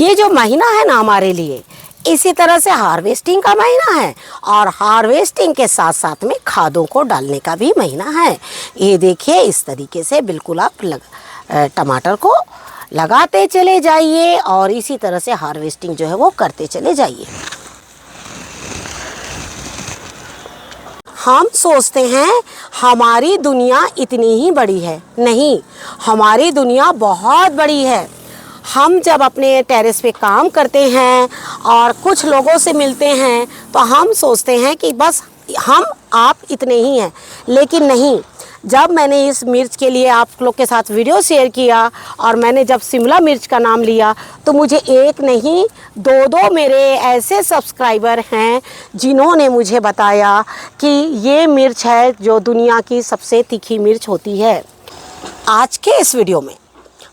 ये जो महीना है ना हमारे लिए इसी तरह से हार्वेस्टिंग का महीना है और हार्वेस्टिंग के साथ साथ में खादों को डालने का भी महीना है। ये देखिए इस तरीके से बिल्कुल आप टमाटर को लगाते चले जाइए और इसी तरह से हार्वेस्टिंग जो है वो करते चले जाइए। हम सोचते हैं हमारी दुनिया इतनी ही बड़ी है, नहीं, हमारी दुनिया बहुत बड़ी है। हम जब अपने टेरेस पे काम करते हैं और कुछ लोगों से मिलते हैं तो हम सोचते हैं कि बस हम आप इतने ही हैं, लेकिन नहीं। जब मैंने इस मिर्च के लिए आप लोग के साथ वीडियो शेयर किया और मैंने जब शिमला मिर्च का नाम लिया तो मुझे एक नहीं दो मेरे ऐसे सब्सक्राइबर हैं जिन्होंने मुझे बताया कि ये मिर्च है जो दुनिया की सबसे तीखी मिर्च होती है। आज के इस वीडियो में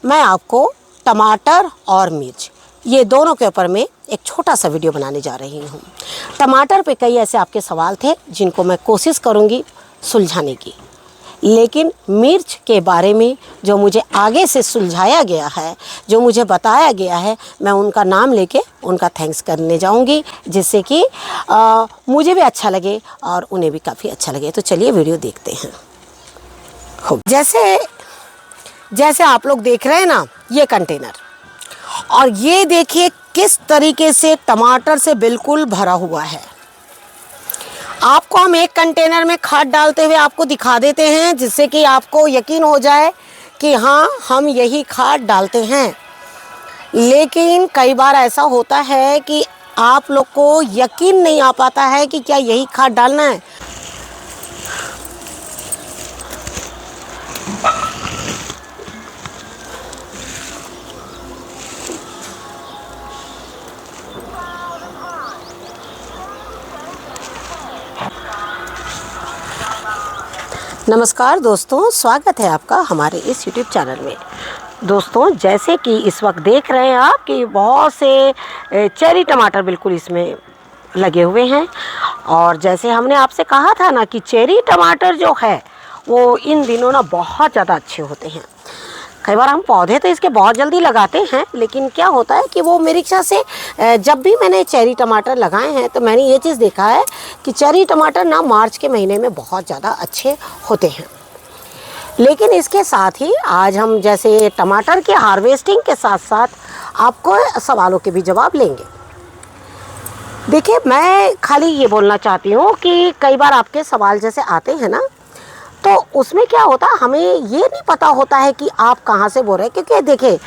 मैं आपको टमाटर और मिर्च ये दोनों के ऊपर में एक छोटा सा वीडियो बनाने जा रही हूँ। टमाटर पे कई ऐसे आपके सवाल थे जिनको मैं कोशिश करूँगी सुलझाने की, लेकिन मिर्च के बारे में जो मुझे आगे से सुलझाया गया है, जो मुझे बताया गया है, मैं उनका नाम लेके उनका थैंक्स करने जाऊंगी, जिससे कि मुझे भी अच्छा लगे और उन्हें भी काफ़ी अच्छा लगे। तो चलिए वीडियो देखते हैं। जैसे आप लोग देख रहे हैं ना ये कंटेनर, और ये देखिए किस तरीके से टमाटर से बिल्कुल भरा हुआ है। आपको हम एक कंटेनर में खाद डालते हुए आपको दिखा देते हैं जिससे कि आपको यकीन हो जाए कि हाँ हम यही खाद डालते हैं। लेकिन कई बार ऐसा होता है कि आप लोग को यकीन नहीं आ पाता है कि क्या यही खाद डालना है। नमस्कार दोस्तों, स्वागत है आपका हमारे इस YouTube चैनल में। दोस्तों जैसे कि इस वक्त देख रहे हैं आप कि बहुत से चेरी टमाटर बिल्कुल इसमें लगे हुए हैं, और जैसे हमने आपसे कहा था ना कि चेरी टमाटर जो है वो इन दिनों ना बहुत ज़्यादा अच्छे होते हैं। कई बार हम पौधे तो इसके बहुत जल्दी लगाते हैं, लेकिन क्या होता है कि वो मेरी इच्छा से जब भी मैंने चेरी टमाटर लगाए हैं तो मैंने ये चीज़ देखा है कि चेरी टमाटर ना मार्च के महीने में बहुत ज़्यादा अच्छे होते हैं। लेकिन इसके साथ ही आज हम जैसे टमाटर के हार्वेस्टिंग के साथ साथ आपको सवालों के भी जवाब लेंगे। देखिए, मैं खाली ये बोलना चाहती हूँ कि कई बार आपके सवाल जैसे आते हैं ना, तो उसमें क्या होता है हमें ये नहीं पता होता है कि आप कहाँ से बोल रहे हैं। क्योंकि देखिए,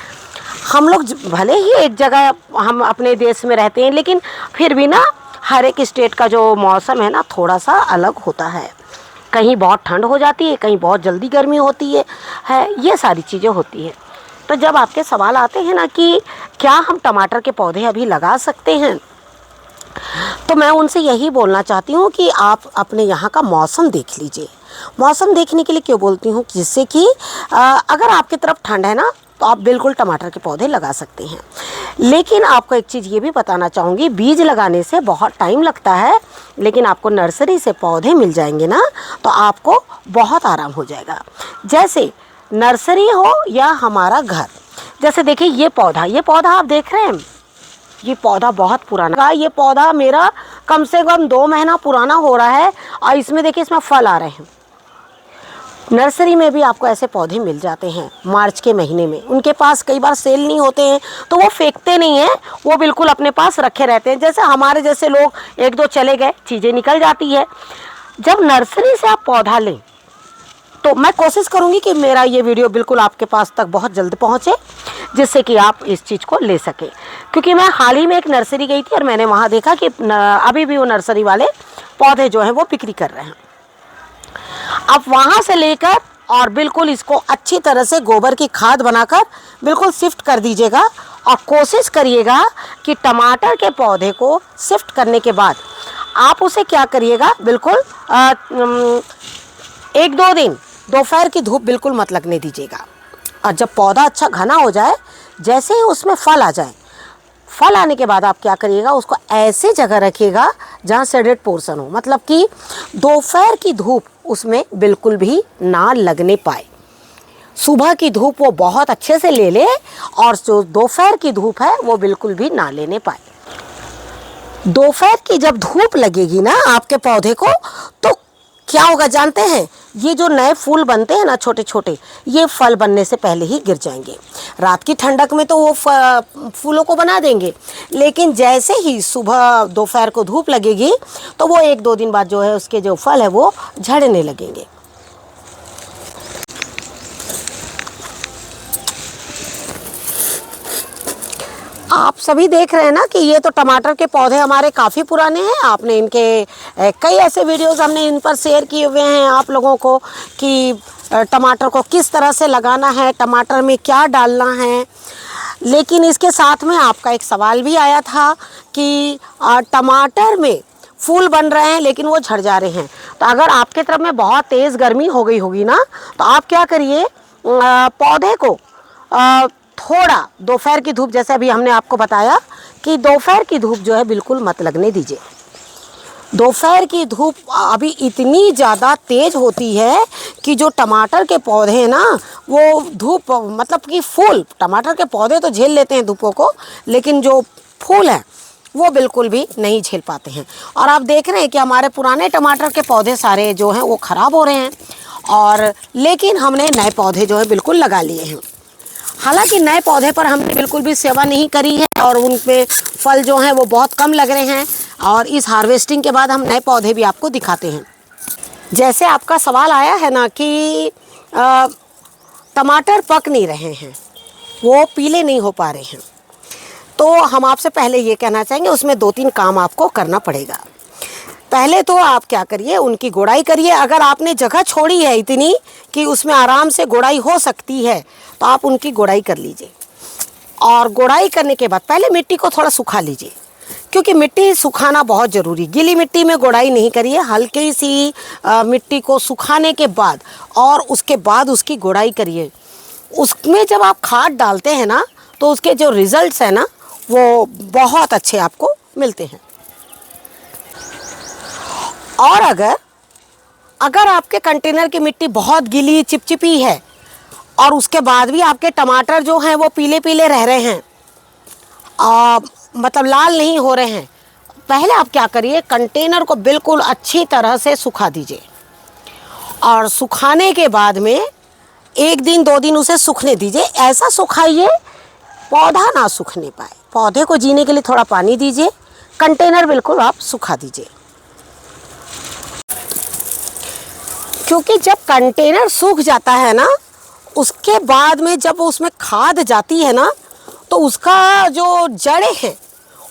हम लोग भले ही एक जगह हम अपने देश में रहते हैं, लेकिन फिर भी ना हर एक स्टेट का जो मौसम है ना थोड़ा सा अलग होता है। कहीं बहुत ठंड हो जाती है, कहीं बहुत जल्दी गर्मी होती है, ये सारी चीज़ें होती हैं। तो जब आपके सवाल आते हैं ना कि क्या हम टमाटर के पौधे अभी लगा सकते हैं, तो मैं उनसे यही बोलना चाहती हूँ कि आप अपने यहाँ का मौसम देख लीजिए। मौसम देखने के लिए क्यों बोलती हूँ, जिससे कि अगर आपकी तरफ ठंड है ना तो आप बिल्कुल टमाटर के पौधे लगा सकते हैं। लेकिन आपको एक चीज़ ये भी बताना चाहूँगी, बीज लगाने से बहुत टाइम लगता है, लेकिन आपको नर्सरी से पौधे मिल जाएंगे ना तो आपको बहुत आराम हो जाएगा। जैसे नर्सरी हो या हमारा घर, जैसे देखिए ये पौधा आप देख रहे हैं, ये पौधा बहुत पुराना है। ये पौधा मेरा कम से कम 2 महीना पुराना हो रहा है और इसमें देखिए इसमें फल आ रहे हैं। नर्सरी में भी आपको ऐसे पौधे मिल जाते हैं मार्च के महीने में। उनके पास कई बार सेल नहीं होते हैं तो वो फेंकते नहीं हैं, वो बिल्कुल अपने पास रखे रहते हैं। जैसे हमारे जैसे लोग 1-2 चले गए, चीज़ें निकल जाती है। जब नर्सरी से आप पौधा लें तो मैं कोशिश करूँगी कि मेरा ये वीडियो बिल्कुल आपके पास तक बहुत जल्द पहुँचे, जिससे कि आप इस चीज़ को ले सकें। क्योंकि मैं हाल ही में एक नर्सरी गई थी और मैंने वहाँ देखा कि अभी भी वो नर्सरी वाले पौधे जो हैं वो बिक्री कर रहे हैं। आप वहाँ से लेकर और बिल्कुल इसको अच्छी तरह से गोबर की खाद बनाकर बिल्कुल शिफ्ट कर दीजिएगा, और कोशिश करिएगा कि टमाटर के पौधे को शिफ्ट करने के बाद आप उसे क्या करिएगा, बिल्कुल 1-2 दिन दोपहर की धूप बिल्कुल मत लगने दीजिएगा। और जब पौधा अच्छा घना हो जाए, जैसे ही उसमें फल आ जाए, फल आने के बाद आप क्या करिएगा, उसको ऐसे जगह रखिएगा जहाँ शेडेड पोर्शन हो, मतलब कि दोपहर की धूप उसमें बिल्कुल भी ना लगने पाए। सुबह की धूप वो बहुत अच्छे से ले ले और जो दोपहर की धूप है वो बिल्कुल भी ना लेने पाए। दोपहर की जब धूप लगेगी ना आपके पौधे को, तो क्या होगा जानते हैं? ये जो नए फूल बनते हैं ना छोटे छोटे, ये फल बनने से पहले ही गिर जाएंगे। रात की ठंडक में तो वो फूलों को बना देंगे, लेकिन जैसे ही सुबह दोपहर को धूप लगेगी तो वो 1-2 दिन बाद जो है उसके जो फल है वो झड़ने लगेंगे। आप सभी देख रहे हैं ना कि ये तो टमाटर के पौधे हमारे काफ़ी पुराने हैं। आपने इनके कई ऐसे वीडियोस हमने इन पर शेयर किए हुए हैं आप लोगों को कि टमाटर को किस तरह से लगाना है, टमाटर में क्या डालना है। लेकिन इसके साथ में आपका एक सवाल भी आया था कि टमाटर में फूल बन रहे हैं लेकिन वो झड़ जा रहे हैं। तो अगर आपके तरफ में बहुत तेज़ गर्मी हो गई होगी ना, तो आप क्या करिए, पौधे को थोड़ा दोपहर की धूप, जैसे अभी हमने आपको बताया कि दोपहर की धूप जो है बिल्कुल मत लगने दीजिए। दोपहर की धूप अभी इतनी ज़्यादा तेज़ होती है कि जो टमाटर के पौधे हैं ना, वो धूप मतलब कि फूल, टमाटर के पौधे तो झेल लेते हैं धूपों को, लेकिन जो फूल हैं वो बिल्कुल भी नहीं झेल पाते हैं। और आप देख रहे हैं कि हमारे पुराने टमाटर के पौधे सारे जो हैं वो ख़राब हो रहे हैं, और लेकिन हमने नए पौधे जो है बिल्कुल लगा लिए हैं। हालांकि नए पौधे पर हमने बिल्कुल भी सेवा नहीं करी है और उन पे फल जो हैं वो बहुत कम लग रहे हैं, और इस हार्वेस्टिंग के बाद हम नए पौधे भी आपको दिखाते हैं। जैसे आपका सवाल आया है ना कि टमाटर पक नहीं रहे हैं, वो पीले नहीं हो पा रहे हैं, तो हम आपसे पहले ये कहना चाहेंगे उसमें 2-3 काम आपको करना पड़ेगा। पहले तो आप क्या करिए, उनकी गुड़ाई करिए। अगर आपने जगह छोड़ी है इतनी कि उसमें आराम से गुड़ाई हो सकती है, तो आप उनकी गुड़ाई कर लीजिए। और गुड़ाई करने के बाद पहले मिट्टी को थोड़ा सुखा लीजिए, क्योंकि मिट्टी सुखाना बहुत ज़रूरी। गीली मिट्टी में गुड़ाई नहीं करिए, हल्की सी मिट्टी को सुखाने के बाद और उसके बाद उसकी गुड़ाई करिए। उसमें जब आप खाद डालते हैं ना, तो उसके जो रिज़ल्ट्स हैं ना वो बहुत अच्छे आपको मिलते हैं। और अगर आपके कंटेनर की मिट्टी बहुत गीली चिपचिपी है और उसके बाद भी आपके टमाटर जो हैं वो पीले पीले रह रहे हैं, मतलब लाल नहीं हो रहे हैं, पहले आप क्या करिए, कंटेनर को बिल्कुल अच्छी तरह से सुखा दीजिए। और सुखाने के बाद में 1 दिन 2 दिन उसे सूखने दीजिए। ऐसा सुखाइए पौधा ना सूखने पाए। पौधे को जीने के लिए थोड़ा पानी दीजिए, कंटेनर बिल्कुल आप सुखा दीजिए। क्योंकि जब कंटेनर सूख जाता है ना, उसके बाद में जब उसमें खाद जाती है ना, तो उसका जो जड़ें हैं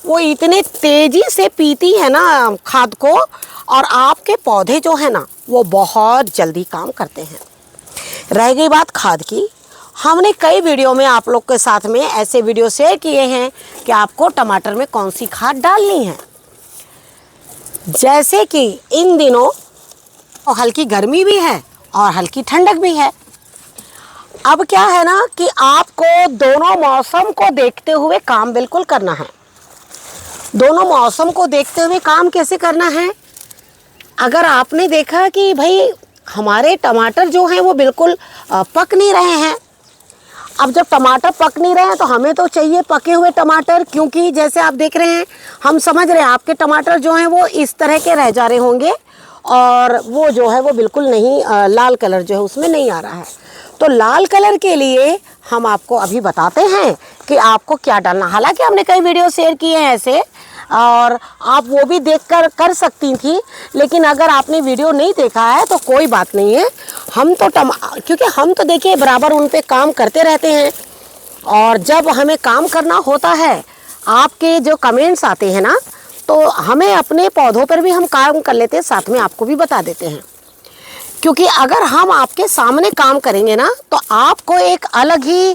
वो इतने तेज़ी से पीती है ना खाद को, और आपके पौधे जो है ना वो बहुत जल्दी काम करते हैं। रह गई बात खाद की, हमने कई वीडियो में आप लोग के साथ में ऐसे वीडियो शेयर किए हैं कि आपको टमाटर में कौन सी खाद डालनी है। जैसे कि इन दिनों हल्की गर्मी भी है और हल्की ठंडक भी है। अब क्या है ना कि आपको दोनों मौसम को देखते हुए काम बिल्कुल करना है। दोनों मौसम को देखते हुए काम कैसे करना है? अगर आपने देखा कि भाई हमारे टमाटर जो हैं वो बिल्कुल पक नहीं रहे हैं, अब जब टमाटर पक नहीं रहे हैं तो हमें तो चाहिए पके हुए टमाटर, क्योंकि जैसे आप देख रहे हैं, हम समझ रहे हैं आपके टमाटर जो हैं वो इस तरह के रह जा रहे होंगे और वो जो है वो बिल्कुल नहीं, लाल कलर जो है उसमें नहीं आ रहा है। तो लाल कलर के लिए हम आपको अभी बताते हैं कि आपको क्या डालना। हालांकि हमने कई वीडियो शेयर किए हैं ऐसे, और आप वो भी देखकर कर सकती थी, लेकिन अगर आपने वीडियो नहीं देखा है तो कोई बात नहीं है। हम तो क्योंकि हम तो देखिए बराबर उन पे काम करते रहते हैं, और जब हमें काम करना होता है, आपके जो कमेंट्स आते हैं ना, तो हमें अपने पौधों पर भी हम काम कर लेते हैं, साथ में आपको भी बता देते हैं। क्योंकि अगर हम आपके सामने काम करेंगे ना, तो आपको एक अलग ही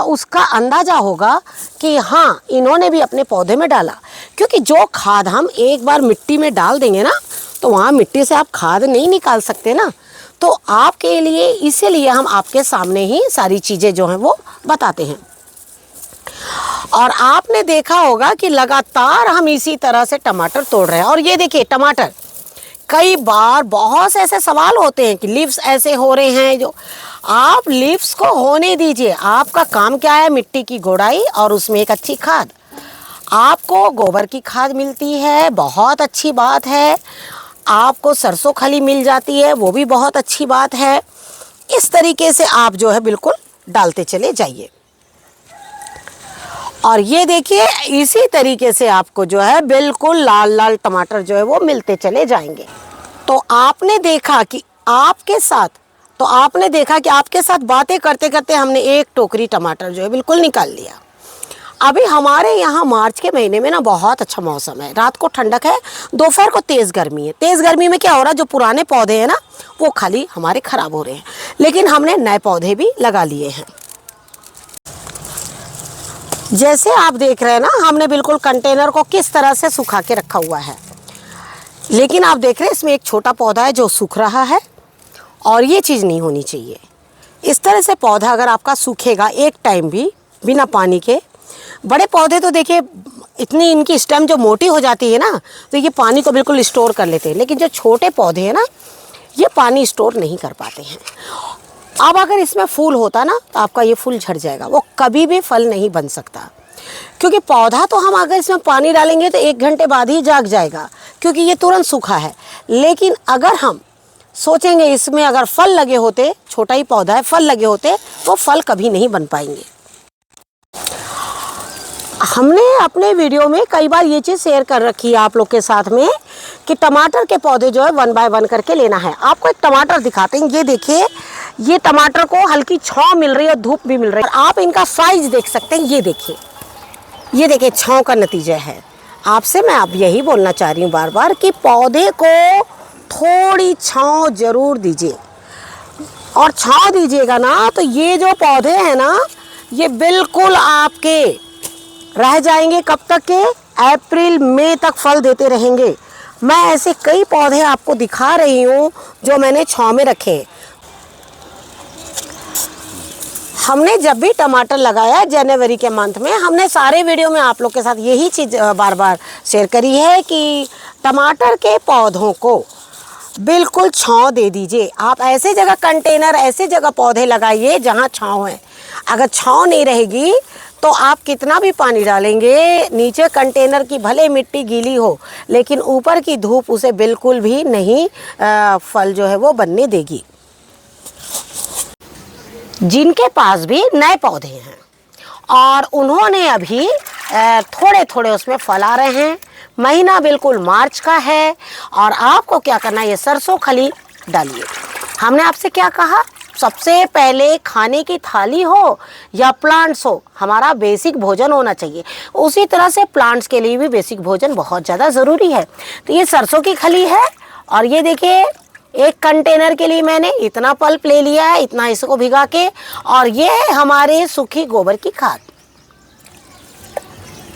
उसका अंदाज़ा होगा कि हाँ, इन्होंने भी अपने पौधे में डाला। क्योंकि जो खाद हम एक बार मिट्टी में डाल देंगे ना, तो वहाँ मिट्टी से आप खाद नहीं निकाल सकते ना। तो आपके लिए, इसीलिए हम आपके सामने ही सारी चीज़ें जो हैं वो बताते हैं। और आपने देखा होगा कि लगातार हम इसी तरह से टमाटर तोड़ रहे हैं। और ये देखिए टमाटर कई बार बहुत से ऐसे सवाल होते हैं कि लीव्स ऐसे हो रहे हैं, जो आप लीव्स को होने दीजिए। आपका काम क्या है? मिट्टी की गोड़ाई और उसमें एक अच्छी खाद। आपको गोबर की खाद मिलती है, बहुत अच्छी बात है। आपको सरसों खली मिल जाती है, वो भी बहुत अच्छी बात है। इस तरीके से आप जो है बिल्कुल डालते चले जाइए। और ये देखिए, इसी तरीके से आपको जो है बिल्कुल लाल लाल टमाटर जो है वो मिलते चले जाएंगे। तो आपने देखा कि आपके साथ बातें करते करते हमने एक टोकरी टमाटर जो है बिल्कुल निकाल लिया। अभी हमारे यहाँ मार्च के महीने में ना बहुत अच्छा मौसम है, रात को ठंडक है, दोपहर को तेज़ गर्मी है। तेज़ गर्मी में क्या हो रहा है, जो पुराने पौधे हैं ना वो खाली हमारे ख़राब हो रहे हैं, लेकिन हमने नए पौधे भी लगा लिए हैं। जैसे आप देख रहे हैं ना, हमने बिल्कुल कंटेनर को किस तरह से सुखा के रखा हुआ है। लेकिन आप देख रहे हैं इसमें एक छोटा पौधा है जो सूख रहा है, और ये चीज़ नहीं होनी चाहिए। इस तरह से पौधा अगर आपका सूखेगा एक टाइम भी बिना पानी के, बड़े पौधे तो देखिए इतनी इनकी स्टेम जो मोटी हो जाती है ना, तो ये पानी को बिल्कुल स्टोर कर लेते हैं, लेकिन जो छोटे पौधे हैं ना ये पानी स्टोर नहीं कर पाते हैं। अब अगर इसमें फूल होता ना तो आपका ये फूल झड़ जाएगा, वो कभी भी फल नहीं बन सकता। क्योंकि पौधा तो हम अगर इसमें पानी डालेंगे तो 1 घंटे बाद ही जाग जाएगा, क्योंकि ये तुरंत सूखा है। लेकिन अगर हम सोचेंगे इसमें अगर फल लगे होते, छोटा ही पौधा है, फल लगे होते, तो फल कभी नहीं बन पाएंगे। हमने अपने वीडियो में कई बार ये चीज़ शेयर कर रखी है आप लोग के साथ में कि टमाटर के पौधे जो है 1 बाय 1 करके लेना है। आपको एक टमाटर दिखाते हैं, ये देखिए, ये टमाटर को हल्की छांव मिल रही है और धूप भी मिल रही है। आप इनका साइज देख सकते हैं, ये देखिए छांव का नतीजा है। आपसे मैं अब यही बोलना चाह रही हूँ बार बार कि पौधे को थोड़ी छांव जरूर दीजिए, और छांव दीजिएगा ना तो ये जो पौधे हैं ना ये बिल्कुल आपके रह जाएंगे। कब तक के? अप्रैल मई तक फल देते रहेंगे। मैं ऐसे कई पौधे आपको दिखा रही हूँ जो मैंने छांव में रखे। हमने जब भी टमाटर लगाया जनवरी के मंथ में, हमने सारे वीडियो में आप लोग के साथ यही चीज़ बार बार शेयर करी है कि टमाटर के पौधों को बिल्कुल छांव दे दीजिए। आप ऐसे जगह कंटेनर, ऐसे जगह पौधे लगाइए जहाँ छांव है। अगर छांव नहीं रहेगी तो आप कितना भी पानी डालेंगे, नीचे कंटेनर की भले मिट्टी गीली हो, लेकिन ऊपर की धूप उसे बिल्कुल भी नहीं फल जो है वो बनने देगी। जिनके पास भी नए पौधे हैं और उन्होंने अभी थोड़े थोड़े उसमें फल आ रहे हैं, महीना बिल्कुल मार्च का है, और आपको क्या करना है, ये सरसों खली डालिए। हमने आपसे क्या कहा, सबसे पहले खाने की थाली हो या प्लांट्स हो, हमारा बेसिक भोजन होना चाहिए। उसी तरह से प्लांट्स के लिए भी बेसिक भोजन बहुत ज़्यादा ज़रूरी है। तो ये सरसों की खली है, और ये देखिए एक कंटेनर के लिए मैंने इतना पल्प ले लिया है, इतना इसको भिगा के, और ये है हमारे सूखी गोबर की खाद।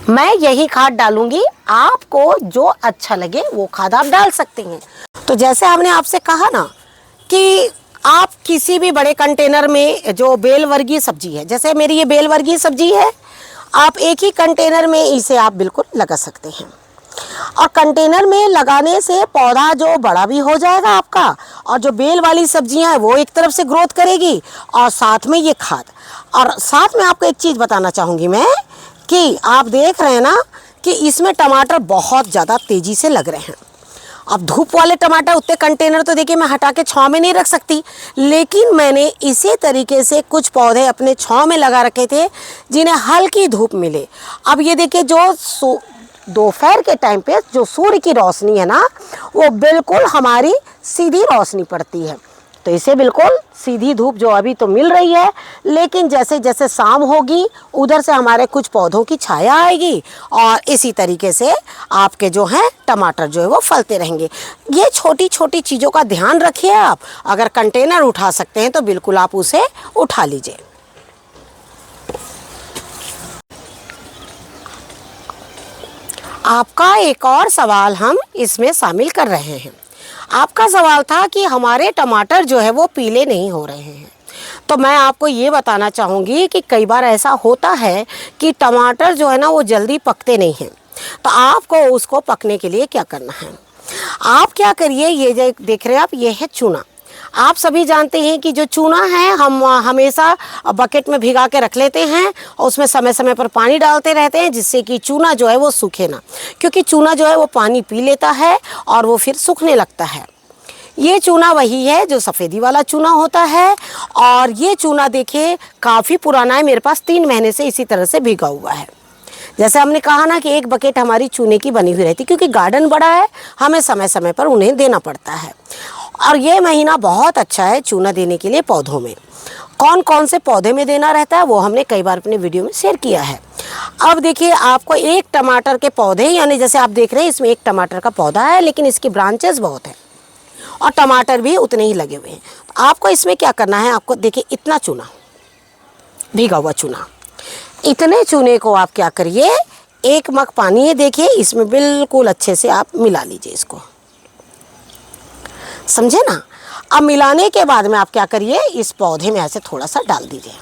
मैं यही खाद डालूंगी, आपको जो अच्छा लगे वो खाद आप डाल सकते हैं। तो जैसे हमने आपसे कहा ना कि आप किसी भी बड़े कंटेनर में जो बेल वर्गीय सब्जी है, जैसे मेरी ये बेल वर्गीय सब्जी है, आप एक ही कंटेनर में इसे आप बिल्कुल लगा सकते हैं। और कंटेनर में लगाने से पौधा जो बड़ा भी हो जाएगा आपका, और जो बेल वाली सब्जियां हैं वो एक तरफ से ग्रोथ करेगी, और साथ में ये खाद। और साथ में आपको एक चीज़ बताना चाहूँगी मैं कि आप देख रहे हैं ना कि इसमें टमाटर बहुत ज़्यादा तेज़ी से लग रहे हैं। अब धूप वाले टमाटर उतने कंटेनर तो देखिए मैं हटा के छांव में नहीं रख सकती, लेकिन मैंने इसी तरीके से कुछ पौधे अपने छांव में लगा रखे थे जिन्हें हल्की धूप मिले। अब ये देखिए, जो दोपहर के टाइम पे जो सूर्य की रोशनी है ना वो बिल्कुल हमारी सीधी रोशनी पड़ती है, तो इसे बिल्कुल सीधी धूप जो अभी तो मिल रही है, लेकिन जैसे जैसे शाम होगी उधर से हमारे कुछ पौधों की छाया आएगी, और इसी तरीके से आपके जो हैं टमाटर जो है वो फलते रहेंगे। ये छोटी छोटी चीज़ों का ध्यान रखिए आप। अगर कंटेनर उठा सकते हैं तो बिल्कुल आप उसे उठा लीजिए। आपका एक और सवाल हम इसमें शामिल कर रहे हैं। आपका सवाल था कि हमारे टमाटर जो है वो पीले नहीं हो रहे हैं। तो मैं आपको ये बताना चाहूँगी कि कई बार ऐसा होता है कि टमाटर जो है ना वो जल्दी पकते नहीं हैं। तो आपको उसको पकने के लिए क्या करना है, आप क्या करिए, ये जो देख रहे हैं आप, ये है चूना। आप सभी जानते हैं कि जो चूना है हम हमेशा बकेट में भिगा के रख लेते हैं और उसमें समय समय पर पानी डालते रहते हैं, जिससे कि चूना जो है वो सूखे ना, क्योंकि चूना जो है वो पानी पी लेता है और वो फिर सूखने लगता है। ये चूना वही है जो सफ़ेदी वाला चूना होता है। और ये चूना देखिए काफ़ी पुराना है, मेरे पास 3 महीने से इसी तरह से भिगा हुआ है। जैसे हमने कहा ना कि एक बकेट हमारी चूने की बनी हुई रहती, क्योंकि गार्डन बड़ा है, हमें समय समय पर उन्हें देना पड़ता है। और ये महीना बहुत अच्छा है चूना देने के लिए पौधों में। कौन कौन से पौधे में देना रहता है वो हमने कई बार अपने वीडियो में शेयर किया है। अब देखिए आपको एक टमाटर के पौधे, यानी जैसे आप देख रहे हैं इसमें एक टमाटर का पौधा है, लेकिन इसकी ब्रांचेस बहुत हैं और टमाटर भी उतने ही लगे हुए हैं। तो आपको इसमें क्या करना है, आपको देखिए इतना चूना, भीगा हुआ चूना, इतने चूने को आप क्या करिए, 1 मग पानी है देखिए इसमें बिल्कुल अच्छे से आप मिला लीजिए इसको, समझे ना। अब मिलाने के बाद में आप क्या करिए, इस पौधे में ऐसे थोड़ा सा डाल दीजिए,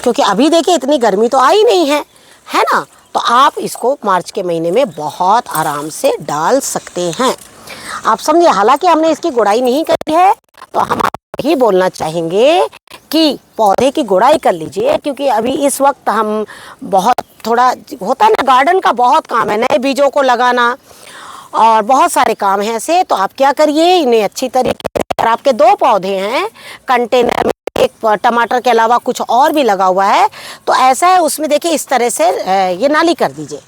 क्योंकि अभी देखिए इतनी गर्मी तो आई नहीं है ना। तो आप इसको मार्च के महीने में बहुत आराम से डाल सकते हैं। आप समझिए, हालांकि हमने इसकी गुड़ाई नहीं करी है, तो हम यही बोलना चाहेंगे कि पौधे की गुड़ाई कर लीजिए, क्योंकि अभी इस वक्त हम बहुत थोड़ा होता है ना, गार्डन का बहुत काम है, नए बीजों को लगाना और बहुत सारे काम हैं ऐसे। तो आप क्या करिए, इन्हें अच्छी तरीके से, अगर आपके 2 पौधे हैं कंटेनर में, एक टमाटर के अलावा कुछ और भी लगा हुआ है, तो ऐसा है उसमें देखिए इस तरह से ये नाली कर दीजिए,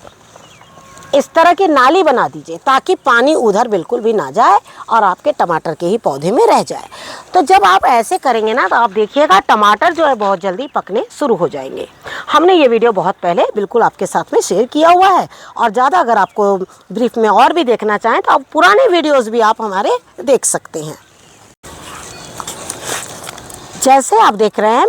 इस तरह की नाली बना दीजिए, ताकि पानी उधर बिल्कुल भी ना जाए और आपके टमाटर के ही पौधे में रह जाए। तो जब आप ऐसे करेंगे ना, तो आप देखिएगा टमाटर जो है बहुत जल्दी पकने शुरू हो जाएंगे। हमने ये वीडियो बहुत पहले बिल्कुल आपके साथ में शेयर किया हुआ है, और ज़्यादा अगर आपको ब्रीफ में और भी देखना चाहें तो आप पुराने वीडियोज़ भी आप हमारे देख सकते हैं। जैसे आप देख रहे हैं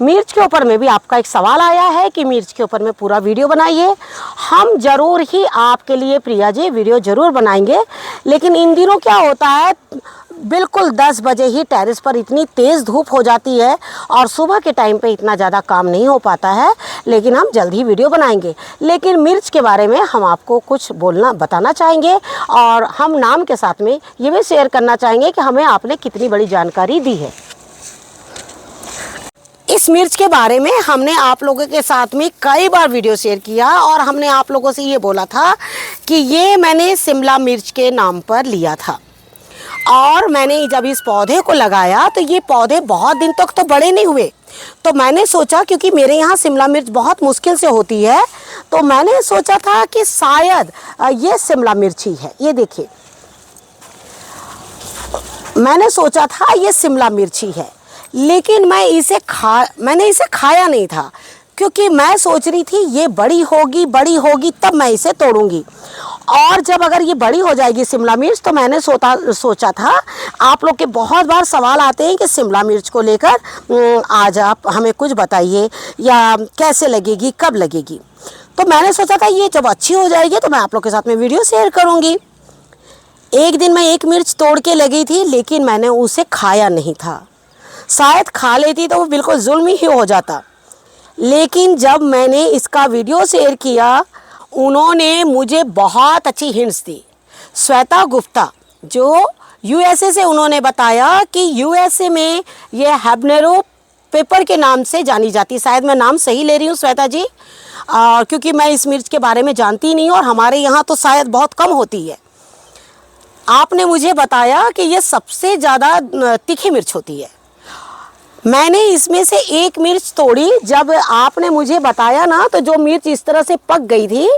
मिर्च के ऊपर में भी आपका एक सवाल आया है कि मिर्च के ऊपर में पूरा वीडियो बनाइए। हम ज़रूर ही आपके लिए प्रिया जी वीडियो ज़रूर बनाएंगे, लेकिन इन दिनों क्या होता है, बिल्कुल 10 बजे ही टेरेस पर इतनी तेज़ धूप हो जाती है और सुबह के टाइम पे इतना ज़्यादा काम नहीं हो पाता है, लेकिन हम जल्द ही वीडियो बनाएंगे। लेकिन मिर्च के बारे में हम आपको कुछ बताना चाहेंगे, और हम नाम के साथ में ये भी शेयर करना चाहेंगे कि हमें आपने कितनी बड़ी जानकारी दी है। इस मिर्च के बारे में हमने आप लोगों के साथ में कई बार वीडियो शेयर किया, और हमने आप लोगों से ये बोला था कि ये मैंने शिमला मिर्च के नाम पर लिया था। और मैंने जब इस पौधे को लगाया तो ये पौधे बहुत दिन तक तो बड़े नहीं हुए, तो मैंने सोचा, क्योंकि मेरे यहाँ शिमला मिर्च बहुत मुश्किल से होती है, तो मैंने सोचा था कि शायद ये शिमला मिर्च ही है। ये देखिए, मैंने सोचा था ये शिमला मिर्च ही है, लेकिन मैंने इसे खाया नहीं था, क्योंकि मैं सोच रही थी ये बड़ी होगी तब मैं इसे तोड़ूंगी। और जब अगर ये बड़ी हो जाएगी शिमला मिर्च, तो मैंने सोचा था, आप लोग के बहुत बार सवाल आते हैं कि शिमला मिर्च को लेकर आज आप हमें कुछ बताइए, या कैसे लगेगी, कब लगेगी। तो मैंने सोचा था ये जब अच्छी हो जाएगी तो मैं आप लोग के साथ में वीडियो शेयर करूँगी। एक दिन मैं एक मिर्च तोड़ के लगी थी, लेकिन मैंने उसे खाया नहीं था। शायद खा लेती तो वो बिल्कुल जुल्म ही हो जाता। लेकिन जब मैंने इसका वीडियो शेयर किया, उन्होंने मुझे बहुत अच्छी हिंट्स दी। श्वेता गुप्ता जो यूएसए से, उन्होंने बताया कि यूएसए में ये हैबनेरो पेपर के नाम से जानी जाती। शायद मैं नाम सही ले रही हूँ श्वेता जी, क्योंकि मैं इस मिर्च के बारे में जानती नहीं हूँ, और हमारे यहाँ तो शायद बहुत कम होती है। आपने मुझे बताया कि ये सबसे ज़्यादा तीखी मिर्च होती है। मैंने इसमें से एक मिर्च तोड़ी, जब आपने मुझे बताया ना, तो जो मिर्च इस तरह से पक गई थी,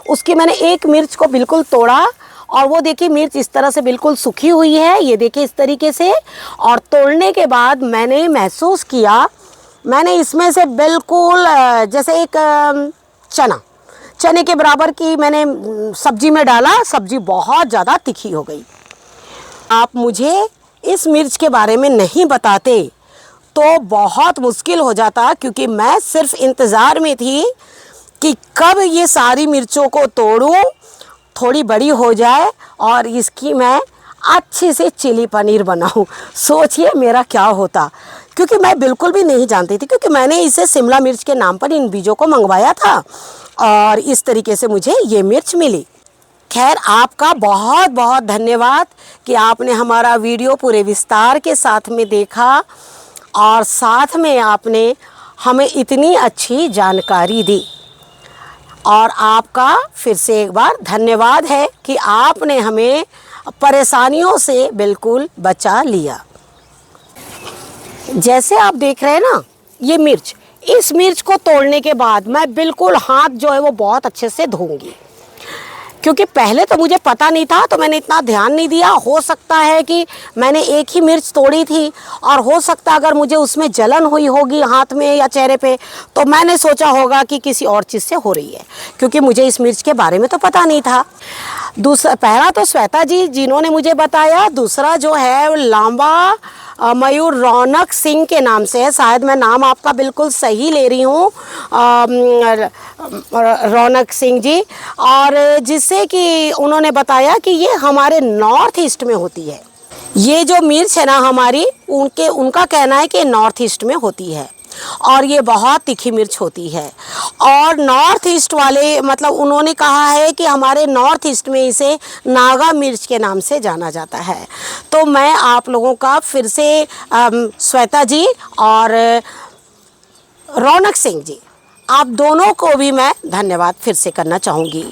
उसकी मैंने एक मिर्च को बिल्कुल तोड़ा, और वो देखिए मिर्च इस तरह से बिल्कुल सूखी हुई है, ये देखिए इस तरीके से। और तोड़ने के बाद मैंने महसूस किया, मैंने इसमें से बिल्कुल जैसे एक चने के बराबर की मैंने सब्जी में डाला, सब्जी बहुत ज़्यादा तीखी हो गई। आप मुझे इस मिर्च के बारे में नहीं बताते तो बहुत मुश्किल हो जाता, क्योंकि मैं सिर्फ इंतज़ार में थी कि कब ये सारी मिर्चों को तोड़ूं, थोड़ी बड़ी हो जाए और इसकी मैं अच्छे से चिली पनीर बनाऊं। सोचिए मेरा क्या होता, क्योंकि मैं बिल्कुल भी नहीं जानती थी, क्योंकि मैंने इसे शिमला मिर्च के नाम पर इन बीजों को मंगवाया था, और इस तरीके से मुझे ये मिर्च मिली। खैर, आपका बहुत बहुत धन्यवाद कि आपने हमारा वीडियो पूरे विस्तार के साथ में देखा और साथ में आपने हमें इतनी अच्छी जानकारी दी। और आपका फिर से एक बार धन्यवाद है कि आपने हमें परेशानियों से बिल्कुल बचा लिया। जैसे आप देख रहे हैं ना, ये मिर्च, इस मिर्च को तोड़ने के बाद मैं बिल्कुल हाथ जो है वो बहुत अच्छे से धोऊंगी, क्योंकि पहले तो मुझे पता नहीं था तो मैंने इतना ध्यान नहीं दिया। हो सकता है कि मैंने एक ही मिर्च तोड़ी थी और हो सकता अगर मुझे उसमें जलन हुई होगी हाथ में या चेहरे पे तो मैंने सोचा होगा कि किसी और चीज़ से हो रही है, क्योंकि मुझे इस मिर्च के बारे में तो पता नहीं था। दूसरा, पहला तो श्वेता जी जिन्होंने मुझे बताया, दूसरा जो है लांबा मयूर रौनक सिंह के नाम से है, शायद मैं नाम आपका बिल्कुल सही ले रही हूँ, रौनक सिंह जी, और जिससे कि उन्होंने बताया कि ये हमारे नॉर्थ ईस्ट में होती है। ये जो मिर्च है ना हमारी, उनका कहना है कि नॉर्थ ईस्ट में होती है और ये बहुत तीखी मिर्च होती है। और नॉर्थ ईस्ट वाले, मतलब उन्होंने कहा है कि हमारे नॉर्थ ईस्ट में इसे नागा मिर्च के नाम से जाना जाता है। तो मैं आप लोगों का फिर से श्वेता जी और रौनक सिंह जी, आप दोनों को भी मैं धन्यवाद फिर से करना चाहूँगी,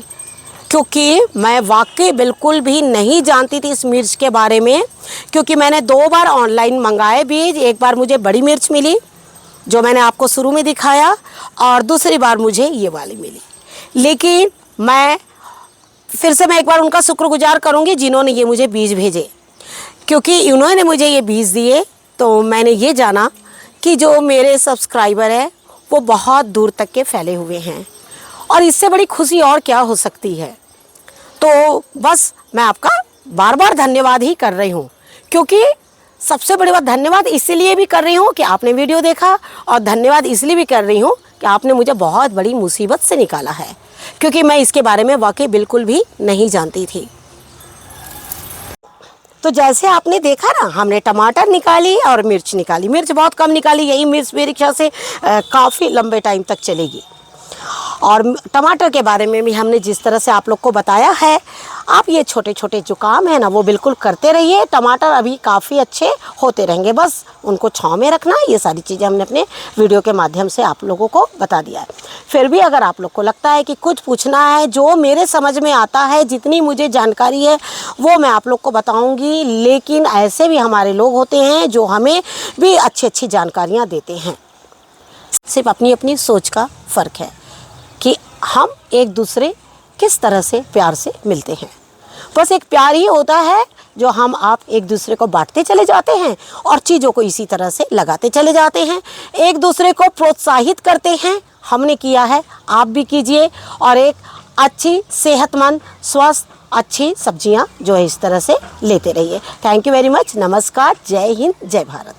क्योंकि मैं वाकई बिल्कुल भी नहीं जानती थी इस मिर्च के बारे में। क्योंकि मैंने 2 बार ऑनलाइन मंगाए बीज, एक बार मुझे बड़ी मिर्च मिली जो मैंने आपको शुरू में दिखाया और दूसरी बार मुझे ये वाली मिली। लेकिन मैं फिर से एक बार उनका शुक्रगुजार करूँगी जिन्होंने ये मुझे बीज भेजे, क्योंकि इन्होंने मुझे ये बीज दिए तो मैंने ये जाना कि जो मेरे सब्सक्राइबर हैं वो बहुत दूर तक के फैले हुए हैं और इससे बड़ी खुशी और क्या हो सकती है। तो बस मैं आपका बार बार धन्यवाद ही कर रही हूँ, क्योंकि सबसे बड़ी बात धन्यवाद इसलिए भी कर रही हूँ कि आपने वीडियो देखा, और धन्यवाद इसलिए भी कर रही हूँ कि आपने मुझे बहुत बड़ी मुसीबत से निकाला है, क्योंकि मैं इसके बारे में वाकई बिल्कुल भी नहीं जानती थी। तो जैसे आपने देखा ना, हमने टमाटर निकाली और मिर्च निकाली। मिर्च बहुत कम निकाली, यही मिर्च मेरे ख्याल से काफ़ी लंबे टाइम तक चलेगी। और टमाटर के बारे में भी हमने जिस तरह से आप लोग को बताया है, आप ये छोटे छोटे जो काम है ना वो बिल्कुल करते रहिए। टमाटर अभी काफ़ी अच्छे होते रहेंगे, बस उनको छाँव में रखना है। ये सारी चीज़ें हमने अपने वीडियो के माध्यम से आप लोगों को बता दिया है। फिर भी अगर आप लोग को लगता है कि कुछ पूछना है, जो मेरे समझ में आता है, जितनी मुझे जानकारी है वो मैं आप लोग को बताऊँगी। लेकिन ऐसे भी हमारे लोग होते हैं जो हमें भी अच्छी अच्छी जानकारियाँ देते हैं। सिर्फ अपनी अपनी सोच का फ़र्क है कि हम एक दूसरे किस तरह से प्यार से मिलते हैं। बस एक प्यार ही होता है जो हम आप एक दूसरे को बांटते चले जाते हैं और चीज़ों को इसी तरह से लगाते चले जाते हैं, एक दूसरे को प्रोत्साहित करते हैं। हमने किया है, आप भी कीजिए और एक अच्छी सेहतमंद स्वस्थ अच्छी सब्जियां जो है इस तरह से लेते रहिए। Thank you very much. नमस्कार, जय हिंद, जय भारत।